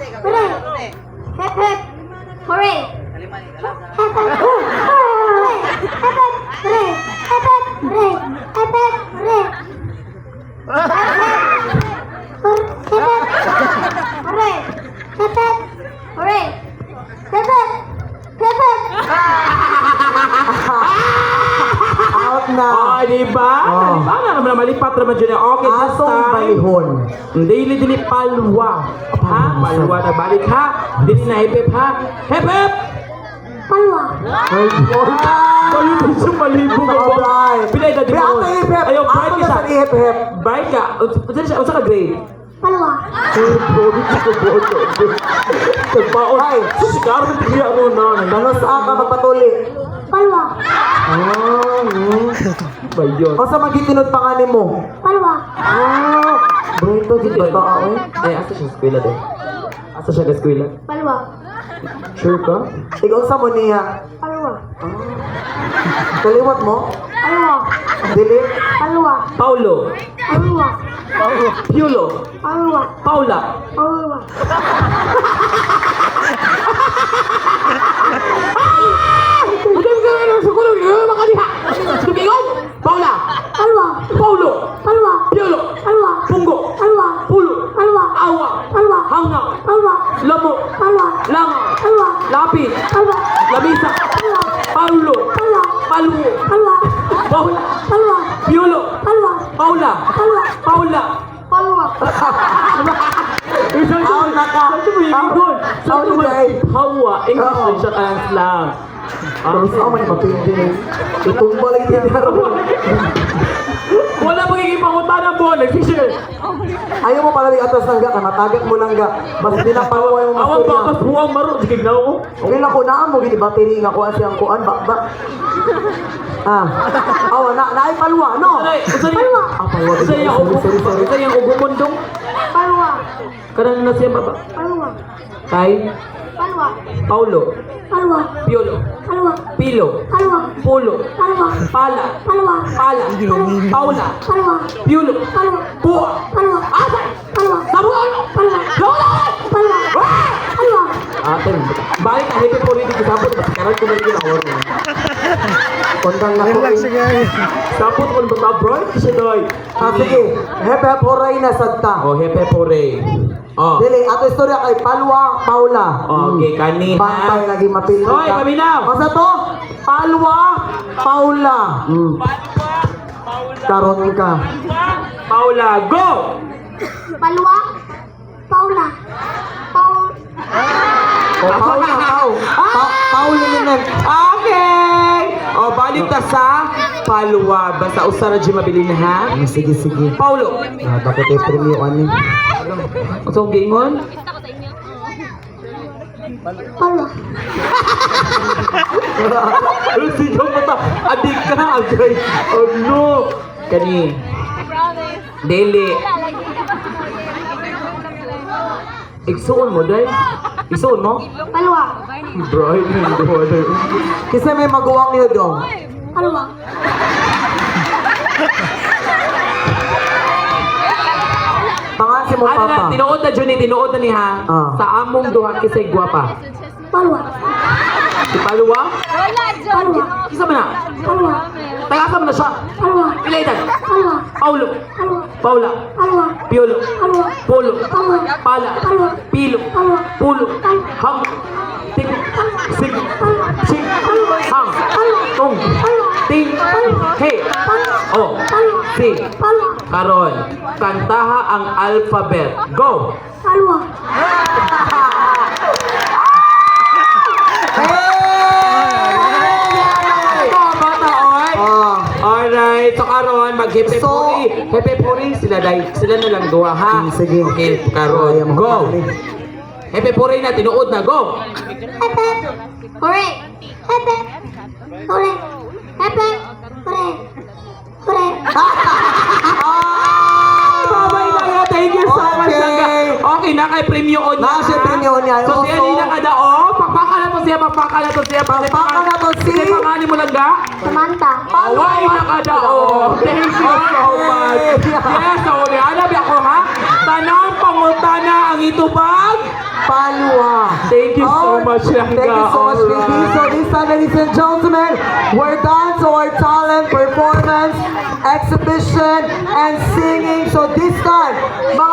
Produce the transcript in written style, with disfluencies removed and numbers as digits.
Hooray! Hep hep! Hooray! Hep hep! Hooray! Hep hep! Hooray! Hep hep! Hooray! Hep hep! Hooray! Hooray! Hep hep! Hooray! Hep hep! Hep hep! Out na. Oh, di ba? Oh. Di ba na naman malipat naman dyan. Okay, this Atong time. bayhon. Dili palwa. Ha? Palwa na balik ha? Dili na hip ha? Hip hip! Palwa! Ay, Kayo din sa malibog Oh, ako. bright. Pinay ka di Bright, mo. ato hip-hip. Ayaw, bright Ato ka na siya. sa hip-hip. Bright ka. Unsa ka grade? Palwa! Tagpaon. Ay. Sigaran niya ako na. Ano saan ka magpatuli? Palwa! Bayon. O sa magitinod panganin mo? Palwa! Brito, di ba ito ako? Ay, asa siya eskwela din? Asa siya eskwela? Palwa! Sure ka? Ikaw sa mo niya. Palwa! Kaliwat mo? Palwa! Dili? Palwa! Paulo. Palwa! Piolo. Palwa! Paula. Palwa! Bukan ka na sa kulong. Mga diha. Tumingon. Paula. Palwa! Paulo. Palwa! Piolo. Palwa! Punggo. Palwa! Pulo. Palwa! Awa. Palwa! Hauna. Palwa! Lamo. Palwa! Langa. Palwa! Lapis. Palwa! Lamisa. Palwa! Paulo. Palwa! Paluo. Palwa! Paula. Palwa! Piolo. Palwa! Paula. Palwa! Paula. Palwa! Out na ka. Saan mo yung Out na ka eh. Hawa. English Oo. lang siya kayang slang. Pero sa amin, mapindi. Itumba lang din daro. Wala magiging pangutana po. Nag-fisher. Ayaw mo pala atas ng ga, matagak mo lang ga. Basta di na paluwa yung Awan pa masturya. kas buwang maro. Sige na ako. Okay na ko na mo, gini battery nga ko asiyang kuan, ba? Awa, naay paluwa, no? Palwa! Paluwa. Isa yung Sorry. Isa yung ugumundong. Palwa! Karang na siya baba. Palwa! Kay Palwa! Paulo. Palwa! Piolo. Palwa! Pilo. Palwa! Pulo. Palwa! Pala. Palwa! Pala. Paula. Palwa! Piolo. Palwa! Pua. Palwa! Asa. Palwa! Sabuan. Palwa! Lola. Palwa! Palwa! Aten. Balik na hepe po rin dito sapot. Karan ko na rin award mo. Kondang na ko. Sapot ko ba bro? Kasi doy. Sige, hepe horay na sadta. Oh, hepe po rin. Oh. Dili, ato istorya kay Palwa, Paula. Okay, kani ha. Bantay lagi mapili Hoy, ka. paminaw. Masa to? Palwa, Paula. Karon ka. Paula, go! Palwa! Paula! Paul! O, Paula, Paula naman. Okay! O, balik ta sa Palwa. Basta usara dyan mabilin ha. Sige. Paulo. Bakit yung premyo ani? Ito ang gingon? Palwa! Ano sigaw mata? Adik ka, agay. Oh no! Kani. Dili. Igsuon mo, day. Igsuon mo? Palwa! Bright and water. Kasi may maguwang niyo dong. Palwa! Pangan si mo Ano na, papa. tinuod na Johnny, tinuod na ni ha. Ah. Sa among duha kisay gwapa. Palwa! Si Palwa? Palwa! Isa man na. Palwa! Tagasam na siya. Palwa! Ilaitan. Palwa! Paulo. Palwa! Paula. Palwa! Piolo. Palwa! Polo. Palwa! Pala. Palwa! Pilo. Palwa! Pulo. Ham. Tik. Sig. Sing. Hang. Tong. Ting. He. O. Si. Palwa! Karon. Kantaha ang alphabet. Go. Palwa! Ito, bata, oy. Alright, so karon mag-hepe puri. Hepe puri sila na lang duha ha. Sige. Okay, Ayaw karon. mo Go. kapali. Hepe puri na tinuod na go. Hepe! Hooray! Hepe! Hooray! Hepe! Hooray! Hooray! Babay na nga. Thank you so much. Okay. Okay na kay premyo on. Na siya premyo niya. So siya Also- di na kada pakpaka na to siya, pakpaka na to siya. Pakpaka na to si- Sige, pangani mo lang ga. Samantha! Away na kada Thank you so much. Yes, so ano ako ha? Tanang mangutana ang itubag. Palwa. Thank you so much, Langga. Thank you so much, Alright. baby. So this time, ladies and gentlemen, we're done to our talent performance, exhibition, and singing. So this time, mga